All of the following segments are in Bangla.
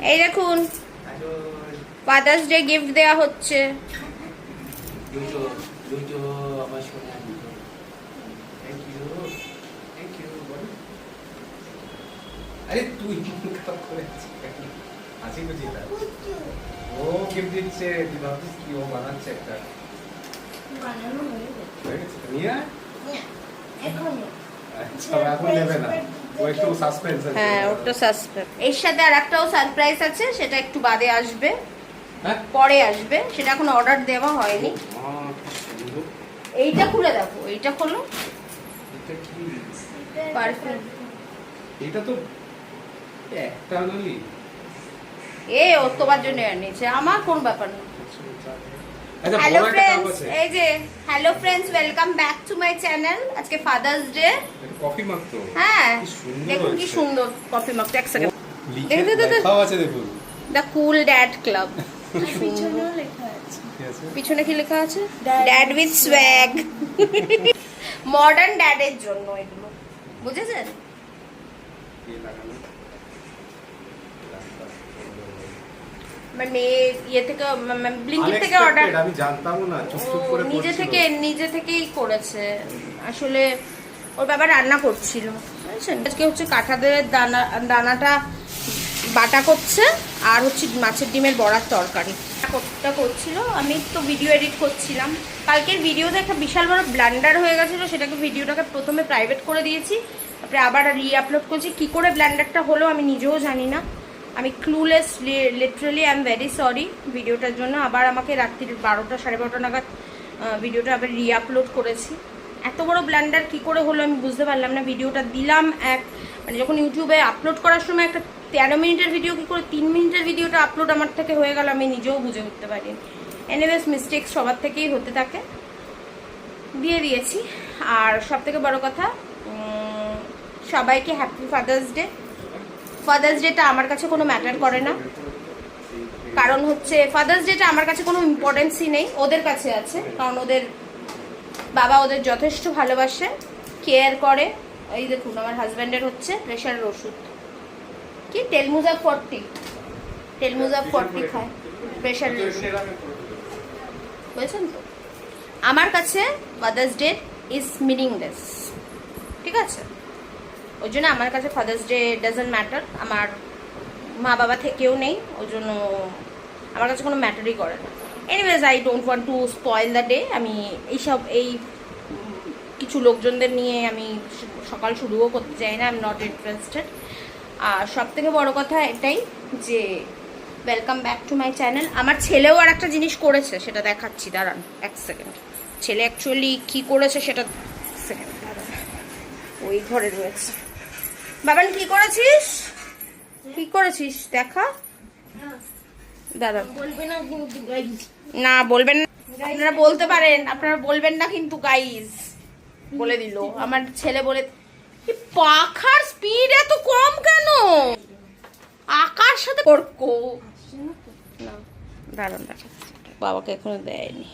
এই দেখুন ফাদার্স ডে গিফট দেয়া হচ্ছে। আরে তুই কাপ করেছিস হাসি খুশি না ও গিফট দিচ্ছে তুই ভাবছিস কি ও বানাচ্ছে একটা বানানো হয়ে গেছে নিয়ে এখন আচ্ছা এখন নেবে না ও একটু সাসপেন্স আছে হ্যাঁ ওটা সাসপেন্স। এর সাথে আর একটাও সারপ্রাইজ আছে, সেটা একটু বাদে আসবে, হ্যাঁ পরে আসবে, সেটা এখন অর্ডার দেওয়া হয়নি। এইটা খুলে দেখো, এইটা খোলো। এটা কি পারফিউম। এটা তো একটা নলি ও তোমার জন্য এনেছে, আমার কোন ব্যাপার না। আচ্ছা হ্যালো বড় একটা কাপ ফ্রেন্ডস, আছে এই যে hello friends, welcome back to my channel. আজকে ফাদার্স ডে। কফি মাখতো হ্যাঁ কি সুন্দর দেখুন কি হয়েছে। সুন্দর কফি মাগটা। এক সেকেন্ড, লিখে লেখাও আছে দেখুন দ্য কুল ড্যাড ক্লাব। পিছনেও লেখা আছে কি আছে পিছনে কি লেখা আছে? Dad dad with swag. Modern ড্যাডের জন্য এগুলো, বুঝেছেন? কি লাগানো মানে ইয়ে থেকে ব্লিঙ্কিট থেকে অর্ডার, Unexpected, আমি জানতাম না চুপচুপ করে নিজে থেকেই করেছে আসলে। ওর বাবা রান্না করছিল, বুঝছেন? আজকে হচ্ছে কাঁঠালের দানাটা বাটা করছে, আর হচ্ছে মাছের ডিমের বড়ার তরকারি করছিল। আমি তো ভিডিও এডিট করছিলাম। কালকের ভিডিওতে একটা বিশাল বড় ব্লান্ডার হয়ে গেছিলো, সেটাকে ভিডিওটাকে প্রথমে প্রাইভেট করে দিয়েছি, তারপরে আবার রিআপলোড করছি। কি করে ব্লান্ডারটা হলো আমি নিজেও জানি না, আমি clueless, literally I am very sorry ভিডিওটার জন্য। আবার আমাকে রাত্রির 12টা 12:30 নাগাদ ভিডিওটা আবার রিআপলোড করেছি। এত বড় ব্লান্ডার কি করে হলো আমি বুঝতে পারলাম না। ভিডিওটা দিলাম মানে যখন ইউটিউবে আপলোড করার সময় একটা 13 মিনিটের ভিডিও কি করে 3 মিনিটের ভিডিওটা আপলোড আমার থেকে হয়ে গেল আমি নিজেও বুঝে উঠতে পারিনি। এনিওয়েজ মিস্টেক্স সবার থেকেই হতে থাকে, দিয়ে দিয়েছি। আর সব থেকে বড় কথা, সবাইকে happy father's day. Father's data আমার কাছে কোনো ম্যাটার করে না, কারণ হচ্ছে ফাদার্স ডেটা আমার কাছে কোনো ইম্পর্টেন্সই নেই, ওদের কাছে আছে। কারণ ওদের বাবা ওদের যথেষ্ট ভালোবাসে, কেয়ার করে। এই দেখুন আমার হাজব্যান্ডের হচ্ছে প্রেশারের ওষুধ, কি টেলমুজাব 40 খায় প্রেশারের ওষুধ, বুঝেছেন তো? আমার কাছে ফাদার্স ডে ইজ মিনিংলেস, ঠিক আছে? ওই জন্য আমার কাছে ফাদার্স ডে ডাজন্ট ম্যাটার। আমার মা বাবা থেকেও নেই, ওই জন্য আমার কাছে কোনো ম্যাটারই করে না। Anyways I don't want to spoil the day. আমি এই কিছু লোকজনদের নিয়ে আমি সকাল শুরুও করতে চাই না, আই এম নট ইন্টারেস্টেড। আর সব থেকে বড় কথা এটাই যে welcome back to my channel. আমার ছেলেও আর একটা জিনিস করেছে, সেটা দেখাচ্ছি, দাঁড়ান এক সেকেন্ড। ছেলে অ্যাকচুয়ালি কী করেছে সেটা সেকেন্ড দাঁড়ান, ওই ঘরে রয়েছে। বাবান কি করেছিস, কি করেছিস দেখা, দাঁড়ান। বলবে না কিন্তু গাইস, না বলবেন না, আপনারা বলতে পারেন, আপনারা বলবেন না কিন্তু গাইজ। বলে দিল আমার ছেলে, বলে পাখার স্পিড এত কম কেন, আকার সাথে তর্ক না। দাঁড়ান দাঁড়ান, বাবাকে এখনো দেয়নি।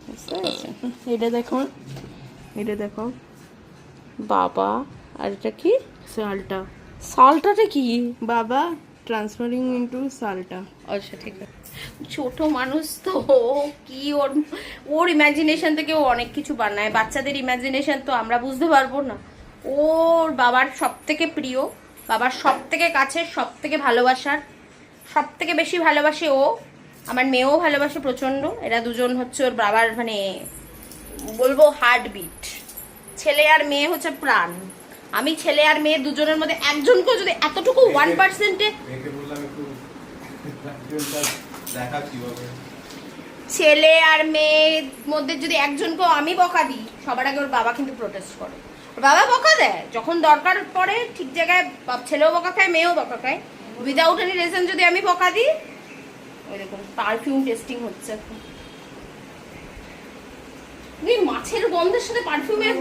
বুঝতে পেরেছেন? এটা দেখুন, এটা দেখো বাবা। আর এটা কি? সালটা সালটাটা কি? বাবা ট্রান্সফারিং ইনটু সালটা। আচ্ছা ঠিক আছে। ছোট মানুষ তো, কি ওর ইমাজিনেশন থেকে ও অনেক কিছু বানায়। বাচ্চাদের ইমাজিনেশন তো আমরা বুঝতে পারবো না। ওর বাবার সব থেকে প্রিয়, বাবার সব থেকে কাছে, সব থেকে ভালোবাসার, সব থেকে বেশি ভালোবাসে ও। আমার মেয়েও ভালোবাসে প্রচন্ড। এরা দুজন হচ্ছে ওর বাবার মানে বলবো হার্টবিট। ছেলে আর মেয়ে হচ্ছে প্রাণ। আমি ছেলে আর মেয়ে দুজনের মধ্যে একজনকেও যদি এতটুকু 1%-এ ছেলে আর মেয়ের মধ্যে যদি একজনকেও আমি বকা দিই, সবার আগে ওর বাবা কিন্তু প্রোটেস্ট করে। ওর বাবা বকা দেয় যখন দরকার পড়ে, ঠিক জায়গায় ছেলেও বকা খায়, মেয়েও বকা খায়। উইদাউট এনি রিজন যদি আমি বকা দিই, ওই দেখুন পারফিউম টেস্টিং হচ্ছে এখন। মাছের গন্ধের সাথে পারফিউমের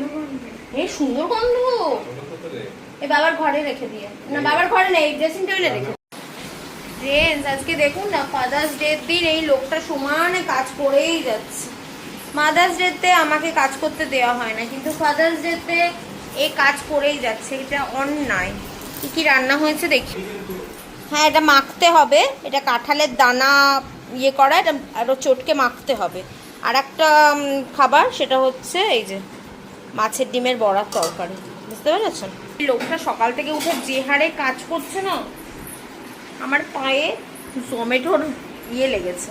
সুন্দর গন্ধ। এই বাবার ঘরে রেখে দিয়ে, না বাবার ঘরে নেই, ড্রেসিং টেবিলে রেখে। ফ্রেন্ডস আজকে দেখুন না, ফাদার্স ডের দিন এই লোকটা সমানে কাজ করেই যাচ্ছে। মাদার্স ডেতে আমাকে কাজ করতে দেওয়া হয় না, কিন্তু ফাদার্স ডেতে এই কাজ করেই যাচ্ছে, এটা অন্যায়। কি কি রান্না হয়েছে দেখি। হ্যাঁ, এটা মাখতে হবে, এটা কাঁঠালের দানা ইয়ে করা, এটা আরও চটকে মাখতে হবে। আর একটা খাবার, সেটা হচ্ছে এই যে মাছের ডিমের বড়ার তরকারি, বুঝতে পেরেছেন? লোকটা সকাল থেকে উঠে যে হারে কাজ করছে না, আমার পায়ে জোম্যাটোর ইয়ে লেগেছে,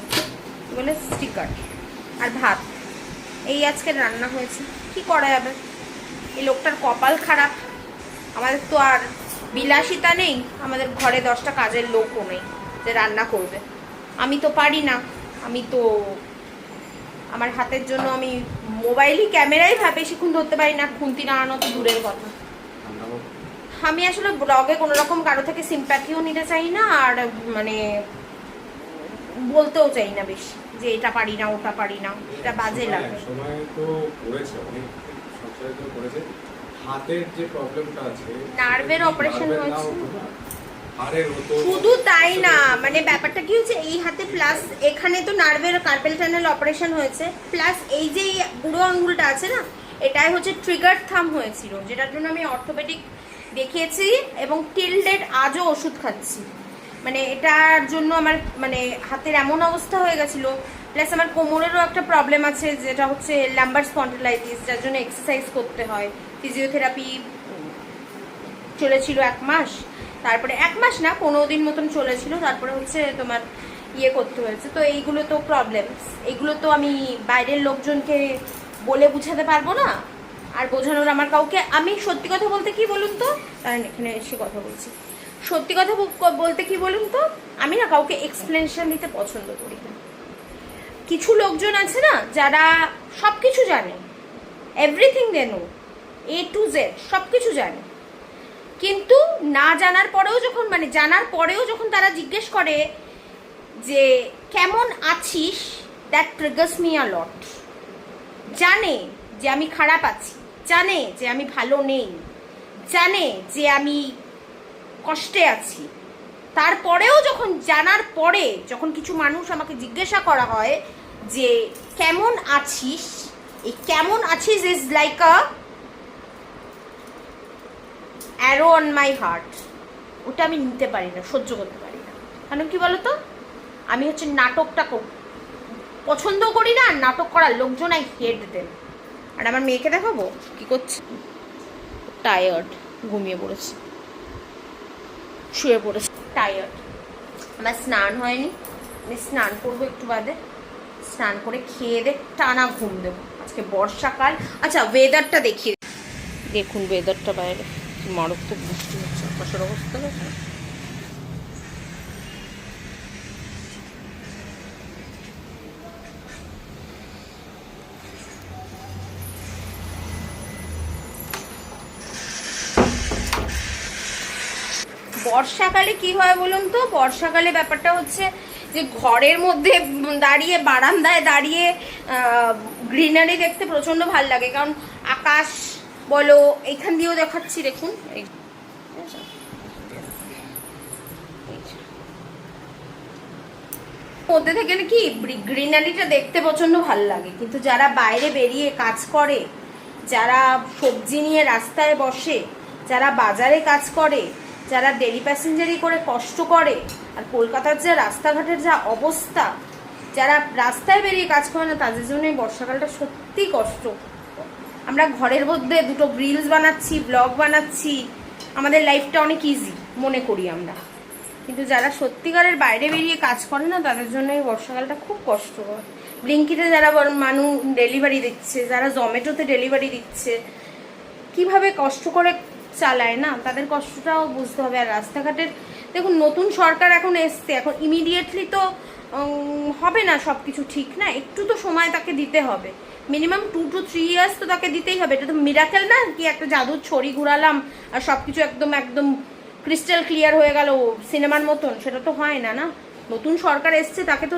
বলে স্টিকার। আর ভাত, এই আজকে রান্না হয়েছে, কি করা যাবে, এই লোকটার কপাল খারাপ। আমাদের তো আর বিলাসিতা নেই, আমাদের ঘরে 10টা কাজের লোকও নেই যে রান্না করবে। আমি তো পারি না, আমি তো আমার হাতের জন্য আমি মোবাইলই ক্যামেরাই বেশিক্ষণ ধরতে পারি না, খুন্তি নাড়ানো তো দূরের কথা। আমি আসলে ব্লগে কোনো রকম কারো থেকে সিম্প্যাথিও নিতে চাই না, আর মানে বলতেও চাই না বেশি যে এটা পারি না ওটা পারি না, এটা বাজে লাগে। সময় তো করেছে, অনেক সংসারে তো করেছে। হাতের যে প্রবলেমটা আছে, নার্ভের অপারেশন হয়েছে। শুধু তাই না, মানে ব্যাপারটা কি হচ্ছে, এই হাতে প্লাস এখানে তো নার্ভের কার্পেল টানেল অপারেশন হয়েছে, প্লাস এই যে বুড়ো আঙ্গুলটা আছে না, এটাই হচ্ছে ট্রিগার থাম্ব হয়েছিল, যেটার জন্য আমি অর্থোপেডিক দেখিয়েছি এবং টিল ডেট আজও ওষুধ খাচ্ছি। মানে এটার জন্য আমার মানে হাতের এমন অবস্থা হয়ে গেছিলো, প্লাস আমার কোমরেরও একটা প্রবলেম আছে, যেটা হচ্ছে লাম্বার স্পন্ডিলাইটিস, যার জন্য এক্সারসাইজ করতে হয়। ফিজিওথেরাপি চলেছিল 1 মাস, তারপরে 1 মাস না 15 দিন মতন চলেছিল, তারপরে হচ্ছে তোমার ইয়ে করতে হয়েছে। তো এইগুলো তো প্রবলেমস, এইগুলো তো আমি বাইরের লোকজনকে বলে বুঝাতে পারবো না, আর বোঝানোর আমার কাউকে, আমি সত্যি কথা বলতে কি বলুন তো, কারণ এখানে এসে কথা বলছি, সত্যি কথা বলতে কি বলুন তো, আমি না কাউকে এক্সপ্লেনেশন দিতে পছন্দ করি না। কিছু লোকজন আছে না যারা সব কিছু জানে, everything they know, A to Z সব কিছু জানে, কিন্তু না জানার পরেও যখন মানে জানার পরেও যখন তারা জিজ্ঞেস করে যে কেমন আছিস, দ্যাট ট্রিগার্স মি আ লট। জানে যে আমি খারাপ আছি, জানে যে আমি ভালো নেই, জানে যে আমি কষ্টে আছি, তারপরেও যখন জানার পরে যখন কিছু মানুষ আমাকে জিজ্ঞাসা করা হয় যে কেমন আছিস, এই কেমন আছিস is like a arrow on my heart. ওটা আমি নিতে পারি না, সহ্য করতে পারি না। কারণ কি বলতো, আমি হচ্ছে নাটকটা পছন্দ করি না, আর নাটক করার লোকজন আই হেট দেন। আর আমার মেয়েকে দেখাবো কি করছে, টায়ার্ড, ঘুমিয়ে পড়েছে, শুয়ে পড়েছে, টায়ার্ড। আমার স্নান হয়নি, আমি স্নান করবো একটু বাদে, স্নান করে খেয়ে দে টানা ঘুম দেবো। আজকে বর্ষাকাল। আচ্ছা ওয়েদারটা দেখিয়ে, দেখুন ওয়েদারটা বাইরে মারাত্মক বৃষ্টি হচ্ছে, আকাশের অবস্থা দেখুন। বর্ষাকালে কি হয় বলুন তো, বর্ষাকালে ব্যাপারটা হচ্ছে যে ঘরের মধ্যে দাঁড়িয়ে, বারান্দায় দাঁড়িয়ে গ্রিনারি দেখতে প্রচন্ড ভালো লাগে। কারণ আকাশ বলো, এইখান দিয়েও দেখাচ্ছি দেখুন, মধ্যে থেকে কি গ্রিনারিটা দেখতে প্রচন্ড ভালো লাগে। কিন্তু যারা বাইরে বেরিয়ে কাজ করে, যারা সবজি নিয়ে রাস্তায় বসে, যারা বাজারে কাজ করে, যারা ডেলি প্যাসেঞ্জারি করে কষ্ট করে, আর কলকাতার যে রাস্তাঘাটের যা অবস্থা, যারা রাস্তায় বেরিয়ে কাজ করে না, তাদের জন্য এই বর্ষাকালটা সত্যি কষ্ট। আমরা ঘরের মধ্যে দুটো রিলস বানাচ্ছি, ব্লগ বানাচ্ছি, আমাদের লাইফটা অনেক ইজি মনে করি আমরা, কিন্তু যারা সত্যিকারের বাইরে বেরিয়ে কাজ করে না, তাদের জন্য এই বর্ষাকালটা খুব কষ্টকর। ব্লিঙ্কিতে যারা মানুষ ডেলিভারি দিচ্ছে, যারা জোম্যাটোতে ডেলিভারি দিচ্ছে, কিভাবে কষ্ট করে চালায় না, তাদের কষ্টটাও বুঝতে হবে। আর রাস্তাঘাটের দেখুন, নতুন সরকার এখন এসছে, এখন ইমিডিয়েটলি তো হবে না সব কিছু ঠিক না, একটু তো সময় তাকে দিতে হবে, মিনিমাম 2 to 3 ইয়ার্স তো তাকে দিতেই হবে। এটা তো মিরাকেল না কি একটা জাদুর ছড়ি ঘুরালাম আর সব কিছু একদম একদম ক্রিস্টাল ক্লিয়ার হয়ে গেল সিনেমার মতন, সেটা তো হয় না। না, নতুন সরকার এসছে, তাকে তো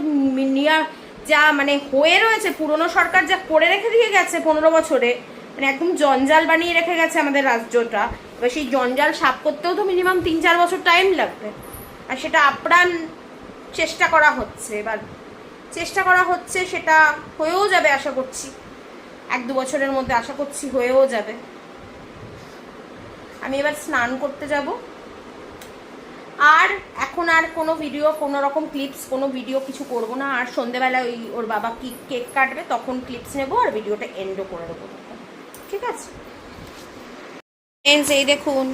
যা মানে হয়ে রয়েছে, পুরনো সরকার যা করে রেখে দিয়ে গেছে 15 বছরে, মানে একদম জঞ্জাল বানিয়ে রেখে গেছে আমাদের রাজ্যটা। এবার সেই জঞ্জাল সাফ করতেও তো মিনিমাম 3-4 বছর টাইম লাগবে, আর সেটা আপ্রাণ চেষ্টা করা হচ্ছে। এবার চেষ্টা করা হচ্ছে, সেটা হয়েও যাবে আশা করছি, 1-2 বছরের মধ্যে আশা করছি হয়েও যাবে। আমি এবার স্নান করতে যাব, আর এখন এখন আর কোনো ভিডিও, কোনো রকম ক্লিপস, কোনো ভিডিও কিছু করব না। আর সন্ধেবেলা ওই ওর বাবা কি কেক কাটবে তখন ক্লিপস নেবো আর ভিডিওটা এন্ডও করে দেবো, ঠিক আছে? এই দেখুন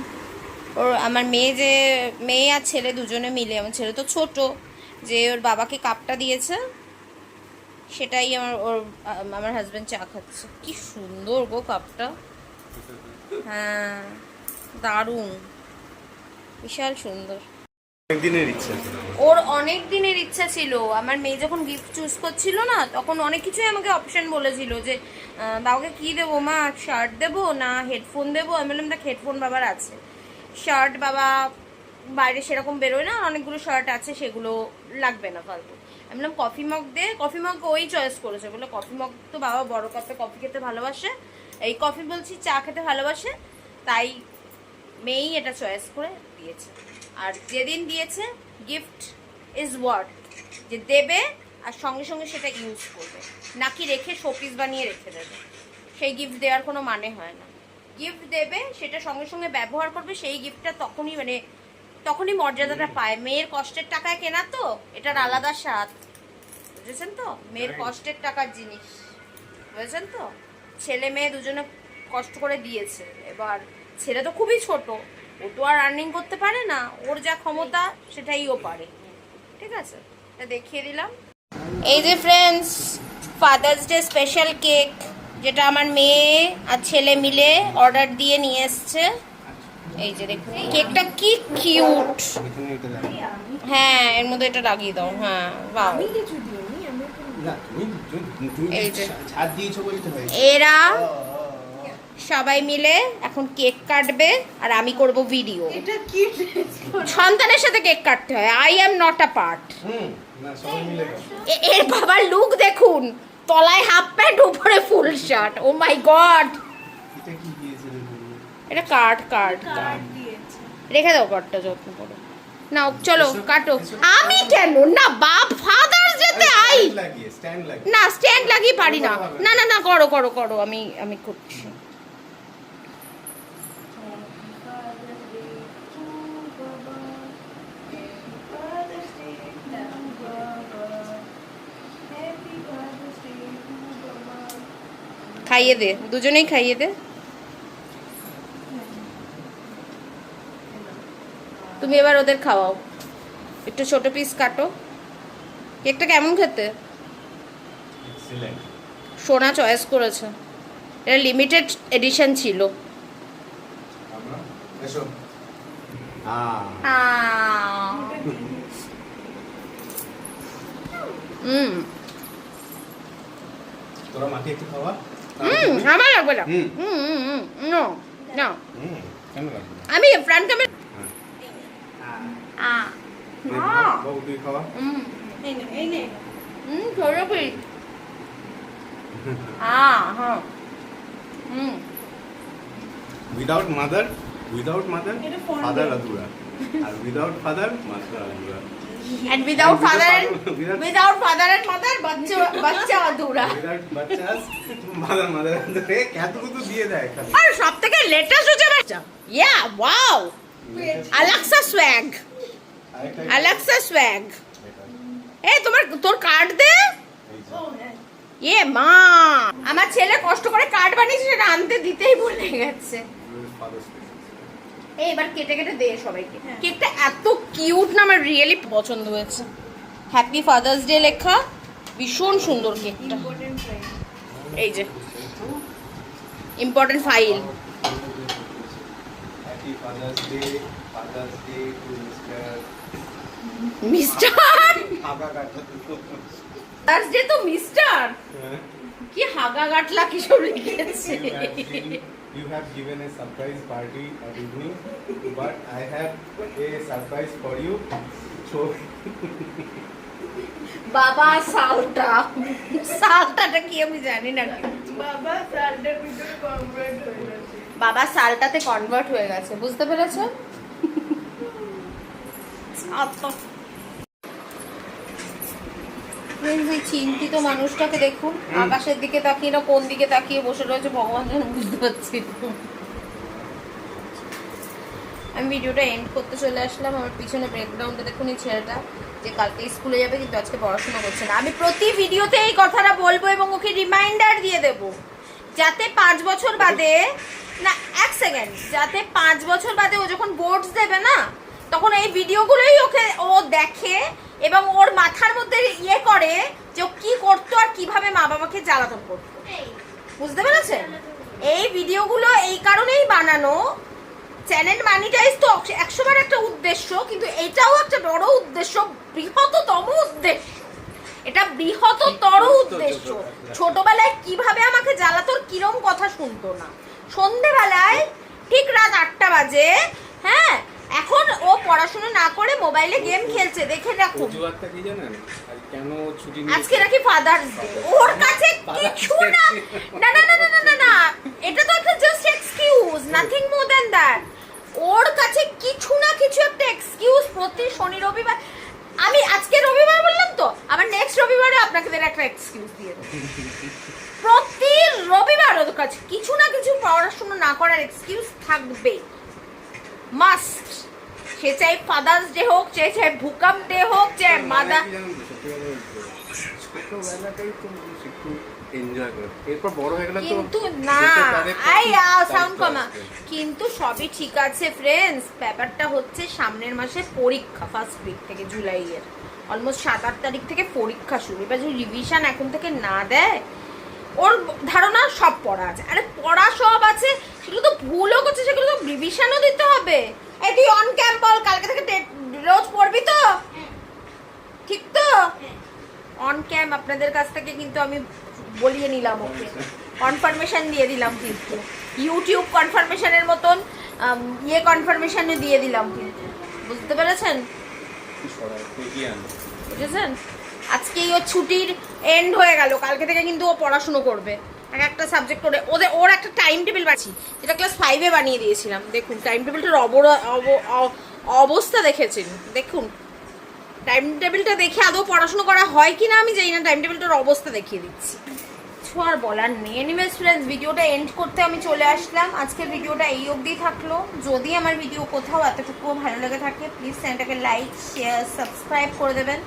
ওর আমার মেয়ে আর ছেলে দুজনে মিলে, আমার ছেলে তো ছোট, যে ওর বাবাকে কাপটা দিয়েছে সেটাই আমার হাজব্যান্ড চা খাচ্ছে। কি সুন্দর গো কাপটা, হ্যাঁ দারুণ, বিশাল সুন্দর। ওর অনেক দিনের ইচ্ছা ছিল। আমার মেয়ে যখন গিফট চুজ করছিল না, তখন অনেক কিছুই আমাকে অপশন বলেছিল যে বাবাকে কি দেবো মা, শার্ট দেবো না হেডফোন দেবো। আমি বললাম দেখ হেডফোন বাবার আছে, শার্ট বাবা বাইরে সেরকম বেরোয় না, অনেকগুলো শার্ট আছে, সেগুলো লাগবে না ফালতু। আমি বললাম কফি মগ দে, কফি মগ ওই চয়েস করেছে, বলে কফি মগ তো বাবা বড় কাপে কফি খেতে ভালোবাসে, এই কফি বলছি চা খেতে ভালোবাসে, তাই মেয়েই এটা চয়েস করে দিয়েছে। আর যেদিন দিয়েছে গিফট ইজ ওয়ার্ড, যে দেবে আর সঙ্গে সঙ্গে সেটা ইউজ করবে, নাকি রেখে শোপিস বানিয়ে রেখে দেবে, সেই গিফট দেওয়ার কোনো মানে হয় না। গিফট দেবে সেটা সঙ্গে সঙ্গে ব্যবহার করবে, সেই গিফটটা তখনই মর্যাদাটা পায়। মেয়ের কষ্টের টাকায় কেনা তো, এটার আলাদা স্বাদ, বুঝেছেন তো? মেয়ের কষ্টের টাকার জিনিস, বুঝেছেন তো? ছেলে মেয়ে দুজনে কষ্ট করে দিয়েছে। এবার ছেলে তো খুবই ছোট, ও তো আর আর্নিং করতে পারে না, ওর যা ক্ষমতা সেটাই ও পারে, ঠিক আছে? এটা দেখিয়ে দিলাম। এই যে friends, father's day special cake, যেটা আমার মেয়ে আর ছেলে মিলে অর্ডার দিয়ে নিয়ে এসছে। এই যে দেখুন কেকটা কি কিউট। হ্যাঁ এর মধ্যে এটা লাগিয়ে দাও। হ্যাঁ বাহ, এই যে এরা সবাই মিলে এখন কেক কাটবে আর আমি করব ভিডিও। এটা কি সন্তানের সাথে কেক কাটতে হয়, I am not a part. এর বাবার লুক দেখুন, তলায় হাফ প্যান্ট উপরে ফুল শার্ট, ও মাই গড। এটা কাট দিয়েছে? রেখে দাও কাটটা যত্ন করে। নাও চলো কাটো। আমি কেন না, বাপ ফাদার্স ডেতে আই না, স্ট্যান্ড লাগিয়ে পারি না। না না না, করো করো করো, আমি করছি। খাইয়ে দে, দুজনেই খাইয়ে দে। তুমি এবার ওদের খাওয়াও, একটু ছোট পিস কাটো। কেকটা কেমন খেতে? সোনা চয়েস করেছে, এটা লিমিটেড এডিশন ছিল। তোরা মাকে একটু খাওয়া। আমার লাগবে না। নো না, কেন লাগবে? আমি ফ্রন্ট ক্যামেরা বাবু তুই খাওয়া। এই নে ছোট পিস। হ্যাঁ Without mother, father adhura. And without father, mother adhura. and without father and mother বাচ্চা অধুরা। Without bachchas, mother adhura. এতটুকু তো দিয়ে দেয় খালি। আর সবথেকে লেটেস্ট হচ্ছে বাচ্চা। ইয়া ওয়াও, আলেক্সা সোয়াগ। এই তোর কার্ড দে। এ মা, আমার ছেলে কষ্ট করে কার্ড বানিয়েছে, সেটা আনতে দিতেই ভুলে গেছে। এবার কেটে কেটে দে সবাইকে। কেকটা এত কিউট না, আমার রিয়েলি পছন্দ হয়েছে। হ্যাপি ফাদার্স ডে লেখা, ভীষণ সুন্দর কেকটা। এই যে important file. Happy Father's Day to mister father's day তো মিস্টার কি হাগা গাটলা কি সব লিখেছে। You have given a surprise party at evening, but I have a surprise for you. So, বাবা সালটাটা কি আমি জানি না, বাবা সালটার ভিতরে কনভার্ট হয়ে গেছে। বাবা সালটাতে কনভার্ট হয়ে গেছে, বুঝতে পেরেছো? এই চিন্তিত মানুষটাকে দেখুন, আকাশের দিকে তাকিয়ে না কোন দিকে তাকিয়ে বসে রয়েছে ভগবান যেন বুঝতে পারছি। আমি ভিডিওটা এন্ড করতে চলে আসলাম। আমার পিছনে ব্যাকগ্রাউন্ডে দেখুন এই ছেলেটা, যে কালকে স্কুলে যাবে কিন্তু আজকে পড়াশোনা করছে না। আমি প্রতি ভিডিওতে এই কথাটা বলবো এবং ওকে রিমাইন্ডার দিয়ে দেব, যাতে 5 বছর বাদে, না 1 সেকেন্ড, যাতে 5 বছর বাদে ও যখন বোর্ডস দেবে না, তখন এই ভিডিওগুলোই ও দেখে এবং ওর মাথার মধ্যে ইয়ে করে যে ও কি করতো আর কিভাবে মা বাবাকে জ্বালাতন করতো। বুঝতে পেরেছেন? এই ভিডিওগুলো এই কারণেই বানানো। চ্যানেল মানিটাইজ তো 100 বার একটা উদ্দেশ্য, কিন্তু এটাও একটা বড় উদ্দেশ্য, বৃহত্তম উদ্দেশ্য। এটা বৃহত্তর উদ্দেশ্য। ছোটবেলায় কিভাবে আমাকে জ্বালাতোর কিরম কথা শুনতো না, সন্ধেবেলায় ঠিক রাত 8টা বাজে, হ্যাঁ, এখন ও পড়াশোনা না করে মোবাইলে গেম খেলছে। দেখে রাখুন, অজুহাতটা কি জানেন? আর কেন ছুটি নিয়েছে? আজকে নাকি ফাদার্স ডে। ওর কাছে কিছু না, না না না না না না, এটা তো একটা just excuse, nothing more than that. ওর কাছে কিছু না কিছু একটা এক্সকিউজ প্রতি শনি রবিবার। আমি আজকে রবিবার বললাম তো, আবার নেক্সট রবিবারে আপনাকে একটা এক্সকিউজ দিয়ে দেবো। প্রতি রবিবার ওর কাছে কিছু না কিছু পড়াশোনা না করার এক্সকিউজ থাকবে, মাস্ট। সে চাই ফাদার্স ডে হোক, চাই ভূকম্প ডে হোক, চাই মাদা। ছোটবেলাটাই তো মানুষ একটু এনজয় করে, এরপর বড় হয়ে গেলে তো কিন্তু না, সাউন্ড কমা। কিন্তু সবই ঠিক আছে ফ্রেন্ডস, ব্যাপারটা হচ্ছে সামনের মাসে পরীক্ষা, ফার্স্ট উইক থেকে জুলাইয়ের অলমোস্ট 7-8 তারিখ থেকে পরীক্ষা শুরু। এবার যদি রিভিশন এখন থেকে না দেয়, ওর ধারণা সব পড়া আছে। আরে পড়া সব আছে, সেগুলো তো ভুলও করছে, সেগুলো তো রিভিশনও দিতে হবে। এই তুই অন ক্যাম্প বল, কালকে থেকে রোজ পড়বি তো, ঠিক তো? অন ক্যাম্প আপনাদের কাছ থেকে কিন্তু আমি বলিয়ে নিলাম, ওকে কনফার্মেশন দিয়ে দিলাম, কিন্তু ইউটিউব কনফার্মেশনের মতন ইয়ে কনফার্মেশনে দিয়ে দিলাম, কিন্তু বুঝতে পেরেছেন? বুঝেছেন? আজকেই ওর ছুটির এন্ড হয়ে গেল, কালকে থেকে কিন্তু ও পড়াশুনো করবে একটা সাবজেক্ট করে। ওর একটা টাইম টেবিল বানিয়েছি, যেটা ক্লাস 5-এ বানিয়ে দিয়েছিলাম। দেখুন টাইম টেবিলটার অবস্থা দেখেছেন, দেখুন টাইম টেবিলটা দেখে আদৌ পড়াশোনা করা হয় কি না আমি জানি না, টাইম টেবিলটার অবস্থা দেখিয়ে দিচ্ছি। কিছু আর বলার নেই। এনিওয়েজ ফ্রেন্ডস, ভিডিওটা এন্ড করতে আমি চলে আসলাম। আজকের ভিডিওটা এই অবধি থাকলো। যদি আমার ভিডিও কোথাও এতটুকুও ভালো লেগে থাকে, প্লিজ চ্যানেলটাকে লাইক, শেয়ার, সাবস্ক্রাইব করে দেবেন।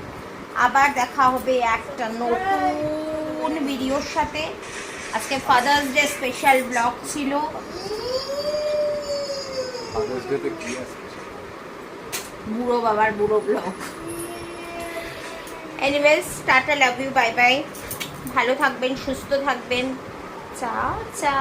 আবার দেখা হবে একটা নতুন ভিডিওর সাথে। আজকে ফাদার্স ডে স্পেশাল ব্লগ ছিল। বুড়ো বাবার বুড়ো blog. Anyways, ta ta, love you, bye bye. ভালো থাকবেন, সুস্থ থাকবেন। চা চা।